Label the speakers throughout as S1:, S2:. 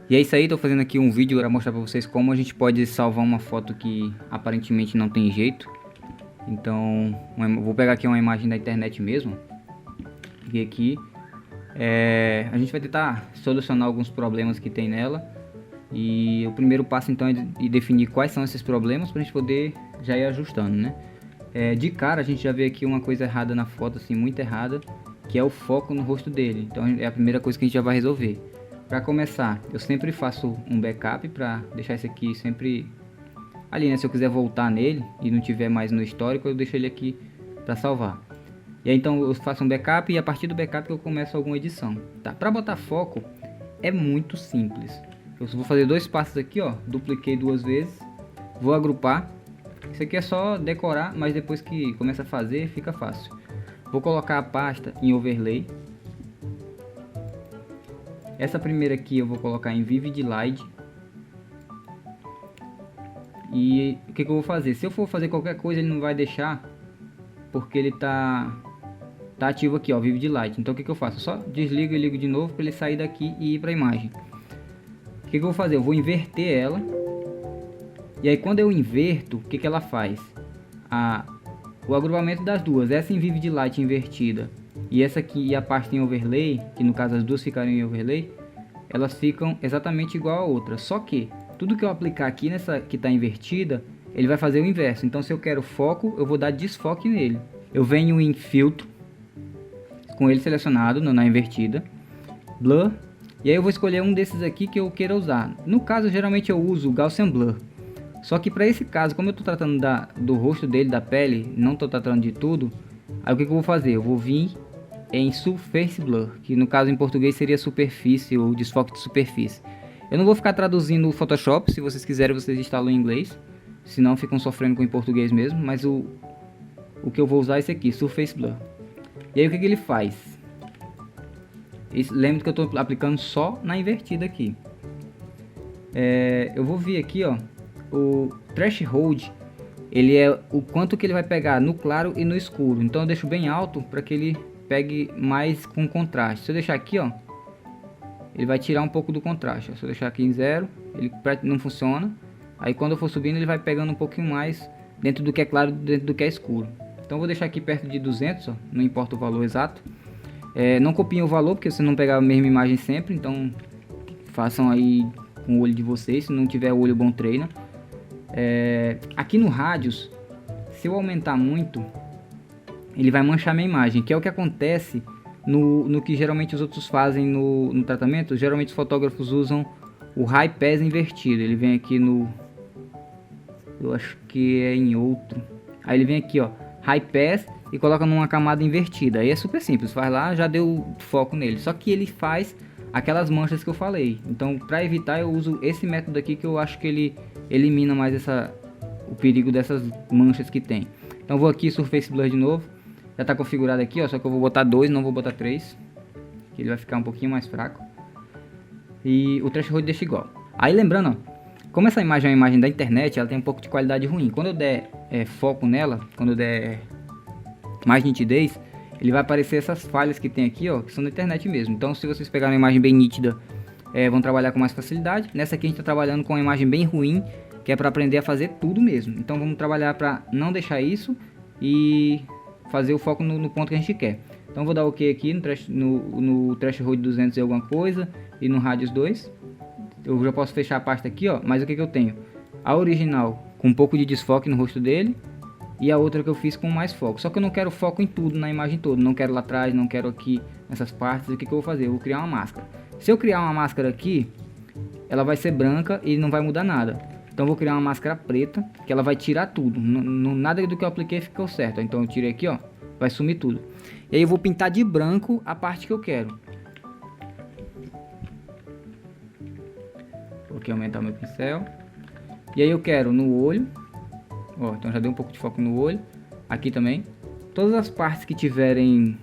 S1: E é isso aí, tô fazendo aqui um vídeo para mostrar para vocês como a gente pode salvar uma foto que aparentemente não tem jeito. Então, vou pegar aqui uma imagem da internet mesmo. E aqui a gente vai tentar solucionar alguns problemas que tem nela. E o primeiro passo então é de definir quais são esses problemas para a gente poder já ir ajustando, né? De cara a gente já vê aqui uma coisa errada na foto, assim, muito errada, que é o foco no rosto dele. Então é a primeira coisa que a gente já vai resolver. Para começar, eu sempre faço um backup para deixar esse aqui sempre ali, né? Se eu quiser voltar nele e não tiver mais no histórico, eu deixo ele aqui para salvar. E aí então eu faço um backup e a partir do backup eu começo alguma edição, tá? Para botar foco é muito simples. Eu vou fazer dois passos aqui, ó, dupliquei duas vezes, vou agrupar. Isso aqui é só decorar, mas depois que começa a fazer fica fácil. Vou colocar a pasta em overlay. Essa primeira aqui eu vou colocar em Vivid Light. E o que eu vou fazer? Se eu for fazer qualquer coisa ele não vai deixar, porque ele tá ativo aqui, ó, Vivid Light. Então o que eu faço? Só desligo e ligo de novo para ele sair daqui e ir para a imagem. O que eu vou fazer? Eu vou inverter ela. E aí quando eu inverto, o que ela faz? O agrupamento das duas, essa em Vivid Light invertida e essa aqui e a pasta em overlay, que no caso as duas ficaram em overlay, elas ficam exatamente igual a outra. Só que tudo que eu aplicar aqui nessa que está invertida, ele vai fazer o inverso. Então se eu quero foco, eu vou dar desfoque nele. Eu venho em filtro, com ele selecionado na invertida, blur, e aí eu vou escolher um desses aqui que eu queira usar. No caso geralmente eu uso o Gaussian Blur. Só que para esse caso, como eu estou tratando do rosto dele, da pele, não estou tratando de tudo, aí o que eu vou fazer? Eu vou vir em Surface Blur, que no caso em português seria superfície ou desfoque de superfície. Eu não vou ficar traduzindo o Photoshop, se vocês quiserem vocês instalam em inglês, senão ficam sofrendo com o em português mesmo, mas o que eu vou usar é esse aqui, Surface Blur. E aí o que ele faz? Lembre que eu estou aplicando só na invertida aqui. Eu vou vir aqui, ó. O threshold, ele é o quanto que ele vai pegar no claro e no escuro. Então eu deixo bem alto para que ele pegue mais com contraste. Se eu deixar aqui, ó, ele vai tirar um pouco do contraste. Se eu deixar aqui em 0, ele não funciona. Aí quando eu for subindo, ele vai pegando um pouquinho mais dentro do que é claro, dentro do que é escuro. Então eu vou deixar aqui perto de 200, ó, não importa o valor exato. Não copiem o valor, porque você não pegar a mesma imagem sempre. Então façam aí com o olho de vocês. Se não tiver o olho bom, treina. Aqui no Radius, se eu aumentar muito, ele vai manchar minha imagem, que é o que acontece no que geralmente os outros fazem no tratamento. Geralmente os fotógrafos usam o High Pass invertido. Ele vem aqui no... eu acho que é em outro. Aí ele vem aqui, ó, High Pass e coloca numa camada invertida. Aí é super simples, faz lá, já deu foco nele. Só que ele faz aquelas manchas que eu falei. Então para evitar eu uso esse método aqui, que eu acho que ele elimina mais o perigo dessas manchas que tem. Então vou aqui Surface Blur de novo. Já está configurado aqui, ó, só que eu vou botar 2, não vou botar 3, que ele vai ficar um pouquinho mais fraco. E o threshold deixa igual. Aí lembrando, ó, como essa imagem é uma imagem da internet, ela tem um pouco de qualidade ruim. Quando eu der foco nela, quando eu der mais nitidez, ele vai aparecer essas falhas que tem aqui, ó, que são da internet mesmo. Então se vocês pegarem uma imagem bem nítida, vão trabalhar com mais facilidade. Nessa aqui a gente está trabalhando com uma imagem bem ruim, que é para aprender a fazer tudo mesmo. Então vamos trabalhar para não deixar isso e fazer o foco no ponto que a gente quer. Então vou dar OK aqui no threshold 200 e alguma coisa e no radius 2. Eu já posso fechar a pasta aqui, ó, mas o que eu tenho? A original com um pouco de desfoque no rosto dele e a outra que eu fiz com mais foco. Só que eu não quero foco em tudo, na imagem toda. Não quero lá atrás, não quero aqui nessas partes. O que eu vou fazer? Eu vou criar uma máscara. Se eu criar uma máscara aqui, ela vai ser branca e não vai mudar nada. Então eu vou criar uma máscara preta, que ela vai tirar tudo. Nada do que eu apliquei ficou certo. Então eu tirei aqui, ó, vai sumir tudo. E aí eu vou pintar de branco a parte que eu quero. Vou aqui aumentar meu pincel. E aí eu quero no olho. Ó, então já deu um pouco de foco no olho. Aqui também. Todas as partes que tiverem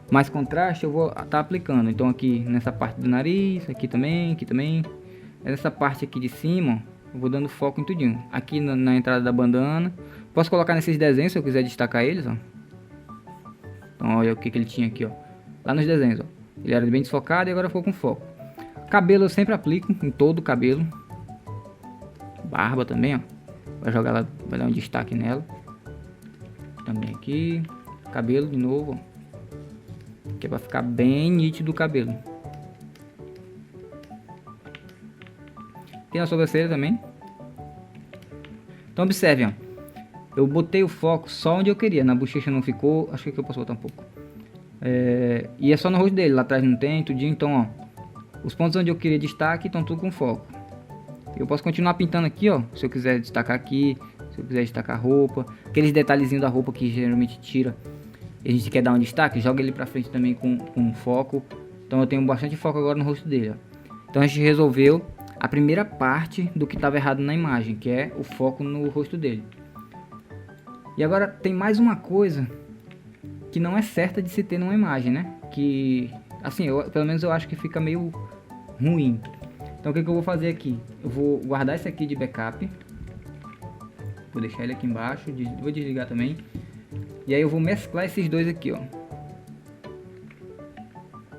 S1: mais contraste eu vou estar aplicando. Então aqui nessa parte do nariz, aqui também. Essa parte aqui de cima, eu vou dando foco em tudinho. Aqui na entrada da bandana. Posso colocar nesses desenhos se eu quiser destacar eles, ó. Então olha o que ele tinha aqui, ó. Lá nos desenhos, ó. Ele era bem desfocado e agora ficou com foco. Cabelo eu sempre aplico em todo o cabelo. Barba também, ó. Vai jogar ela, vai dar um destaque nela. Também aqui. Cabelo de novo, ó. Que é pra ficar bem nítido o cabelo. Tem a sobrancelha também. Então observe, ó. Eu botei o foco só onde eu queria. Na bochecha não ficou. Acho que aqui eu posso botar um pouco. E é só no rosto dele. Lá atrás não tem, tudinho. Então, ó. Os pontos onde eu queria destaque estão tudo com foco. Eu posso continuar pintando aqui, ó. Se eu quiser destacar aqui. Se eu quiser destacar a roupa. Aqueles detalhezinhos da roupa que geralmente tira. E a gente quer dar um destaque. Joga ele pra frente também com foco. Então eu tenho bastante foco agora no rosto dele, ó. Então a gente resolveu a primeira parte do que estava errado na imagem, que é o foco no rosto dele. E agora tem mais uma coisa que não é certa de se ter numa imagem, né? Que, assim, pelo menos eu acho que fica meio ruim. Então o que eu vou fazer aqui? Eu vou guardar esse aqui de backup. Vou deixar ele aqui embaixo, vou desligar também. E aí eu vou mesclar esses dois aqui, ó.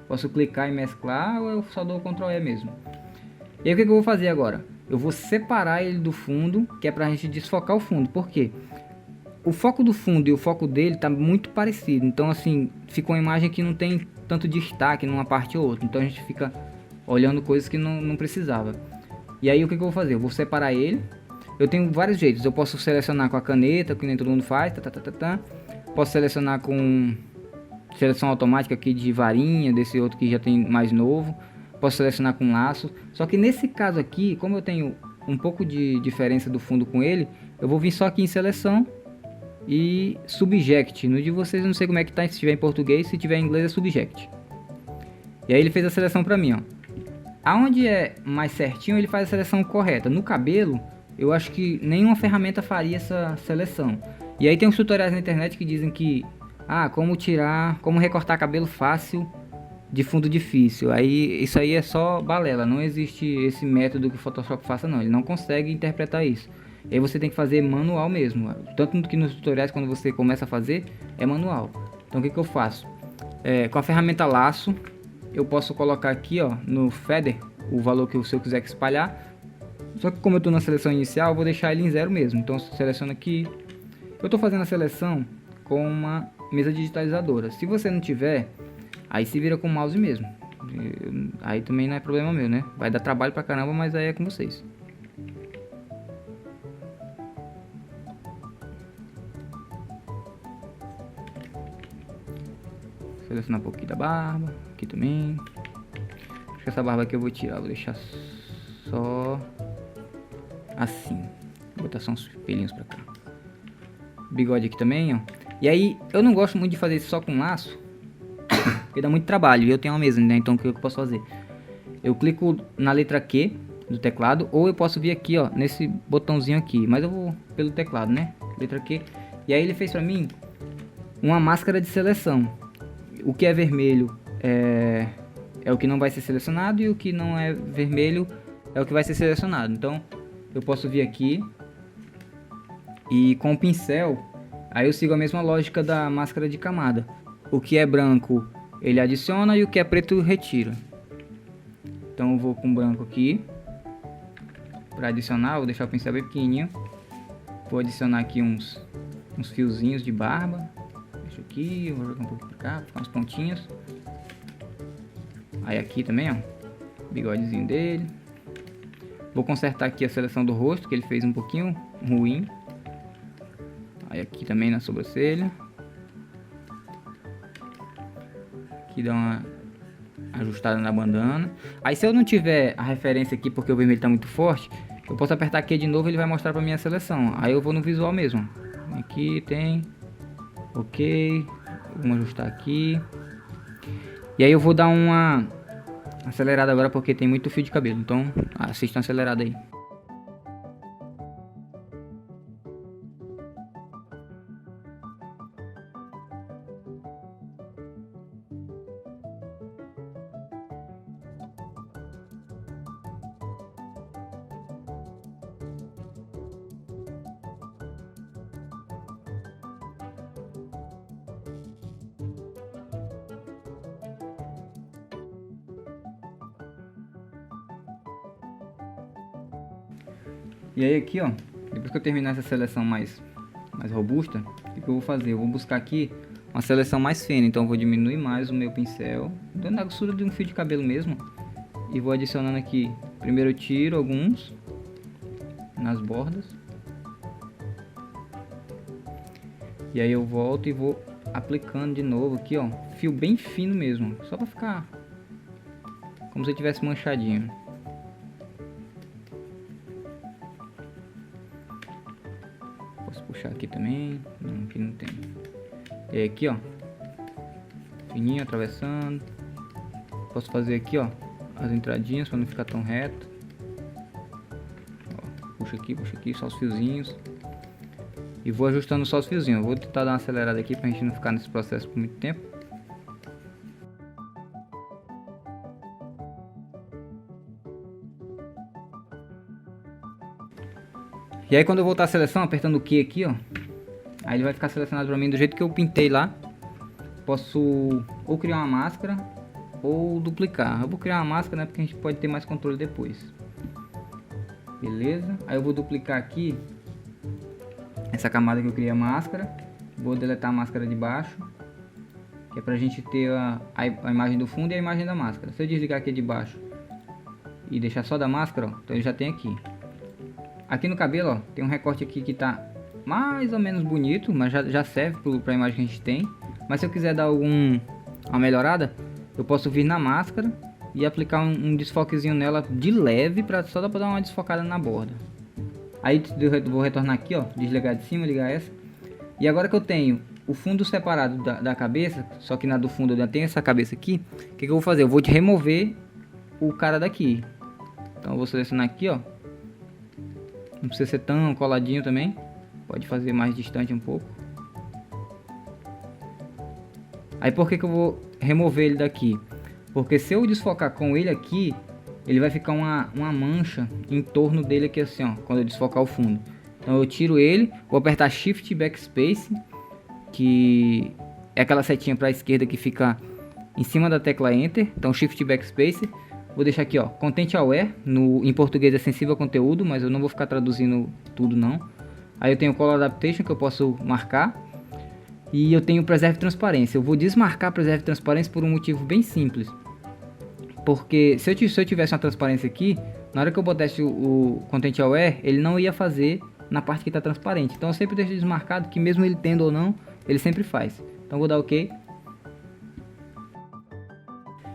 S1: Posso clicar e mesclar ou eu só dou o Ctrl E mesmo. E aí o que eu vou fazer agora? Eu vou separar ele do fundo, que é pra gente desfocar o fundo. Por quê? O foco do fundo e o foco dele tá muito parecido. Então assim, fica uma imagem que não tem tanto destaque numa parte ou outra. Então a gente fica olhando coisas que não precisava. E aí o que eu vou fazer? Eu vou separar ele. Eu tenho vários jeitos. Eu posso selecionar com a caneta, que nem todo mundo faz. Posso selecionar com seleção automática aqui de varinha, desse outro que já tem mais novo. Posso selecionar com laço. Só que nesse caso aqui, como eu tenho um pouco de diferença do fundo com ele, eu vou vir só aqui em seleção e subject. No de vocês eu não sei como é que tá, se tiver em português, se tiver em inglês é subject. E aí ele fez a seleção pra mim, ó. Aonde é mais certinho ele faz a seleção correta. No cabelo, eu acho que nenhuma ferramenta faria essa seleção. E aí tem uns tutoriais na internet que dizem que como recortar cabelo fácil de fundo difícil. Aí isso aí é só balela, não existe esse método que o Photoshop faça, não. Ele não consegue interpretar isso. E aí você tem que fazer manual mesmo. Tanto que nos tutoriais, quando você começa a fazer, é manual. Então o que eu faço? Com a ferramenta laço, eu posso colocar aqui, ó, no feather, o valor que se eu quiser espalhar. Só que como eu estou na seleção inicial, eu vou deixar ele em 0 mesmo. Então eu seleciono aqui. Eu estou fazendo a seleção com uma mesa digitalizadora. Se você não tiver, aí se vira com o mouse mesmo. Aí também não é problema meu, né? Vai dar trabalho pra caramba, mas aí é com vocês. Selecionar um pouquinho da barba. Aqui também. Acho que essa barba aqui eu vou tirar. Vou deixar só assim. Vou botar só uns pelinhos pra cá. Bigode aqui também, ó. E aí, eu não gosto muito de fazer isso só com laço, porque dá muito trabalho. E eu tenho uma mesa, né? Então o que eu posso fazer? Eu clico na letra Q do teclado, ou eu posso vir aqui, ó, nesse botãozinho aqui. Mas eu vou pelo teclado, né? Letra Q. E aí ele fez pra mim uma máscara de seleção. O que é vermelho é o que não vai ser selecionado, e o que não é vermelho é o que vai ser selecionado. Então eu posso vir aqui e com o pincel, aí eu sigo a mesma lógica da máscara de camada. O que é branco ele adiciona e o que é preto retira. Então eu vou com branco aqui para adicionar, vou deixar o pincel bem pequenininho. Vou adicionar aqui uns fiozinhos de barba. Deixa aqui, vou jogar um pouco para cá, ficar uns pontinhos. Aí aqui também, ó, bigodezinho dele. Vou consertar aqui a seleção do rosto, que ele fez um pouquinho ruim. Aí aqui também na sobrancelha. Aqui dá uma ajustada na bandana. Aí se eu não tiver a referência aqui porque o vermelho tá muito forte, eu posso apertar aqui de novo e ele vai mostrar pra mim a seleção. Aí eu vou no visual mesmo. Aqui tem. Ok. Vamos ajustar aqui. E aí eu vou dar uma acelerada agora porque tem muito fio de cabelo. Então assista uma acelerada aí. E aí aqui, ó, depois que eu terminar essa seleção mais robusta, o que eu vou fazer? Eu vou buscar aqui uma seleção mais fina, então eu vou diminuir mais o meu pincel, dando a grossura de um fio de cabelo mesmo, e vou adicionando aqui. Primeiro eu tiro alguns nas bordas, e aí eu volto e vou aplicando de novo aqui, ó, fio bem fino mesmo, só para ficar como se tivesse manchadinho. Posso puxar aqui também, não, aqui não tem. E aqui, ó, fininho atravessando. Posso fazer aqui, ó, as entradinhas para não ficar tão reto. Ó, puxa aqui, só os fiozinhos. E vou ajustando só os fiozinhos. Vou tentar dar uma acelerada aqui pra gente não ficar nesse processo por muito tempo. E aí quando eu voltar a seleção, apertando o Q aqui, ó, aí ele vai ficar selecionado pra mim do jeito que eu pintei lá. Posso ou criar uma máscara ou duplicar. Eu vou criar uma máscara, né, porque a gente pode ter mais controle depois. Beleza? Aí eu vou duplicar aqui essa camada que eu criei a máscara. Vou deletar a máscara de baixo, que é pra gente ter a imagem do fundo e a imagem da máscara. Se eu desligar aqui de baixo e deixar só da máscara, ó, então ele já tem aqui. Aqui no cabelo, ó, tem um recorte aqui que tá mais ou menos bonito, mas já serve para a imagem que a gente tem. Mas se eu quiser dar uma melhorada, eu posso vir na máscara e aplicar um desfoquezinho nela de leve, só dá para dar uma desfocada na borda. Aí eu vou retornar aqui, ó, desligar de cima, ligar essa. E agora que eu tenho o fundo separado da cabeça, só que na do fundo eu ainda tenho essa cabeça aqui, o que eu vou fazer? Eu vou remover o cara daqui. Então eu vou selecionar aqui, ó. Não precisa ser tão coladinho também. Pode fazer mais distante um pouco. Aí por que eu vou remover ele daqui? Porque se eu desfocar com ele aqui, ele vai ficar uma mancha em torno dele aqui assim, ó, quando eu desfocar o fundo. Então eu tiro ele, vou apertar Shift Backspace, que é aquela setinha para a esquerda que fica em cima da tecla Enter. Então Shift Backspace. Vou deixar aqui, ó, Content Aware, em português é sensível a conteúdo, mas eu não vou ficar traduzindo tudo não. Aí eu tenho Color Adaptation, que eu posso marcar. E eu tenho Preserve Transparência. Eu vou desmarcar Preserve Transparência por um motivo bem simples. Porque se eu tivesse uma transparência aqui, na hora que eu botasse o Content Aware, ele não ia fazer na parte que está transparente. Então eu sempre deixo desmarcado, que mesmo ele tendo ou não, ele sempre faz. Então eu vou dar OK.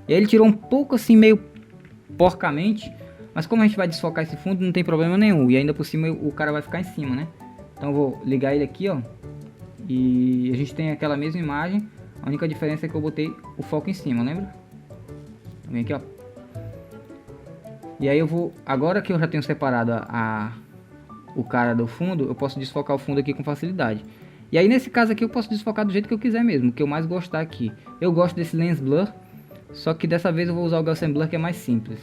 S1: E aí ele tirou um pouco assim, meio porcamente, mas como a gente vai desfocar esse fundo, não tem problema nenhum. E ainda por cima o cara vai ficar em cima, né? Então eu vou ligar ele aqui, ó. E a gente tem aquela mesma imagem. A única diferença é que eu botei o foco em cima, lembra? Vem aqui, ó. E aí eu vou, agora que eu já tenho separado o cara do fundo, eu posso desfocar o fundo aqui com facilidade. E aí nesse caso aqui eu posso desfocar do jeito que eu quiser mesmo, que eu mais gostar aqui. Eu gosto desse Lens Blur, só que dessa vez eu vou usar o Gaussian Blur, que é mais simples.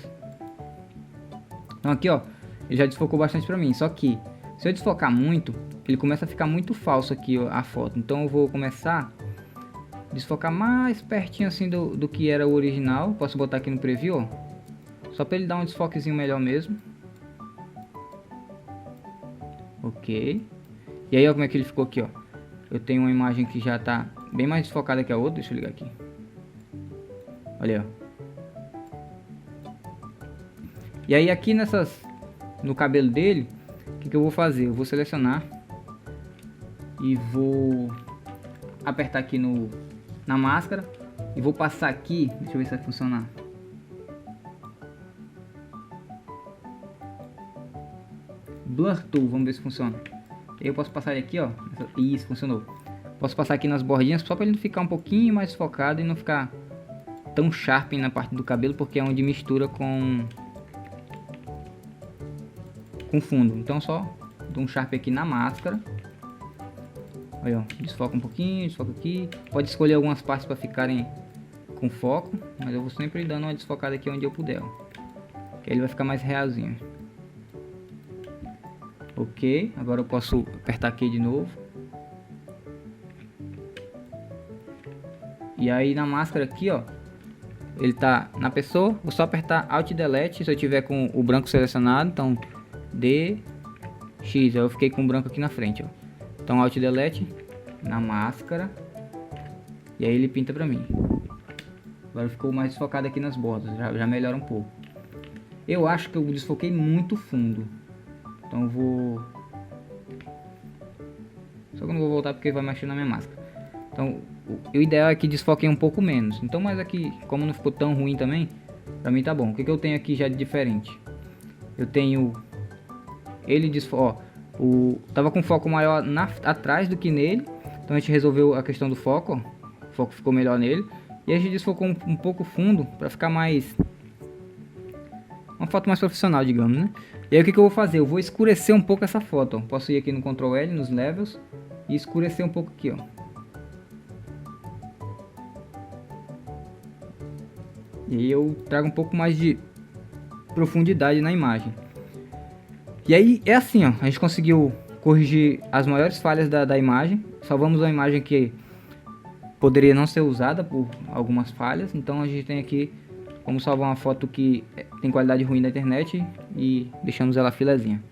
S1: Então aqui, ó, ele já desfocou bastante pra mim. Só que se eu desfocar muito, ele começa a ficar muito falso aqui, ó, a foto. Então eu vou começar a desfocar mais pertinho assim do que era o original. Posso botar aqui no preview, ó, só pra ele dar um desfoquezinho melhor mesmo. Ok. E aí, ó, como é que ele ficou aqui, ó. Eu tenho uma imagem que já tá bem mais desfocada que a outra. Deixa eu ligar aqui. Olha aí, ó. E aí aqui no cabelo dele, o que eu vou fazer? Eu vou selecionar e vou apertar aqui na máscara e vou passar aqui. Deixa eu ver se vai funcionar. Blur Tool, vamos ver se funciona. Aí eu posso passar ele aqui, ó. Isso, funcionou. Posso passar aqui nas bordinhas só para ele ficar um pouquinho mais focado e não ficar tão sharp na parte do cabelo, porque é onde mistura com fundo. Então só dou um sharp aqui na máscara. Aí, ó, desfoca um pouquinho, desfoca aqui. Pode escolher algumas partes para ficarem com foco, mas eu vou sempre dando uma desfocada aqui onde eu puder, ó. Que aí ele vai ficar mais realzinho. Ok, agora eu posso apertar aqui de novo. E aí na máscara aqui, ó, ele tá na pessoa. Vou só apertar Alt Delete se eu tiver com o branco selecionado. Então D, X, eu fiquei com branco aqui na frente, ó. Então Alt Delete na máscara. E aí ele pinta pra mim. Agora ficou mais focado aqui nas bordas, já melhora um pouco. Eu acho que eu desfoquei muito fundo. Então eu vou... Só que eu não vou voltar porque vai mexer na minha máscara. Então o ideal é que desfoquei um pouco menos. Então, mas aqui, como não ficou tão ruim também, pra mim tá bom. O que eu tenho aqui já de diferente? Eu tenho... Ele desfoca... Tava com foco maior atrás do que nele. Então a gente resolveu a questão do foco, ó. O foco ficou melhor nele. E a gente desfocou um pouco fundo para ficar mais... Uma foto mais profissional, digamos, né? E aí o que eu vou fazer? Eu vou escurecer um pouco essa foto, ó. Posso ir aqui no Ctrl L, nos Levels, e escurecer um pouco aqui, ó. E aí eu trago um pouco mais de profundidade na imagem. E aí é assim, ó. A gente conseguiu corrigir as maiores falhas da imagem. Salvamos uma imagem que poderia não ser usada por algumas falhas. Então a gente tem aqui como salvar uma foto que tem qualidade ruim na internet e deixamos ela filezinha.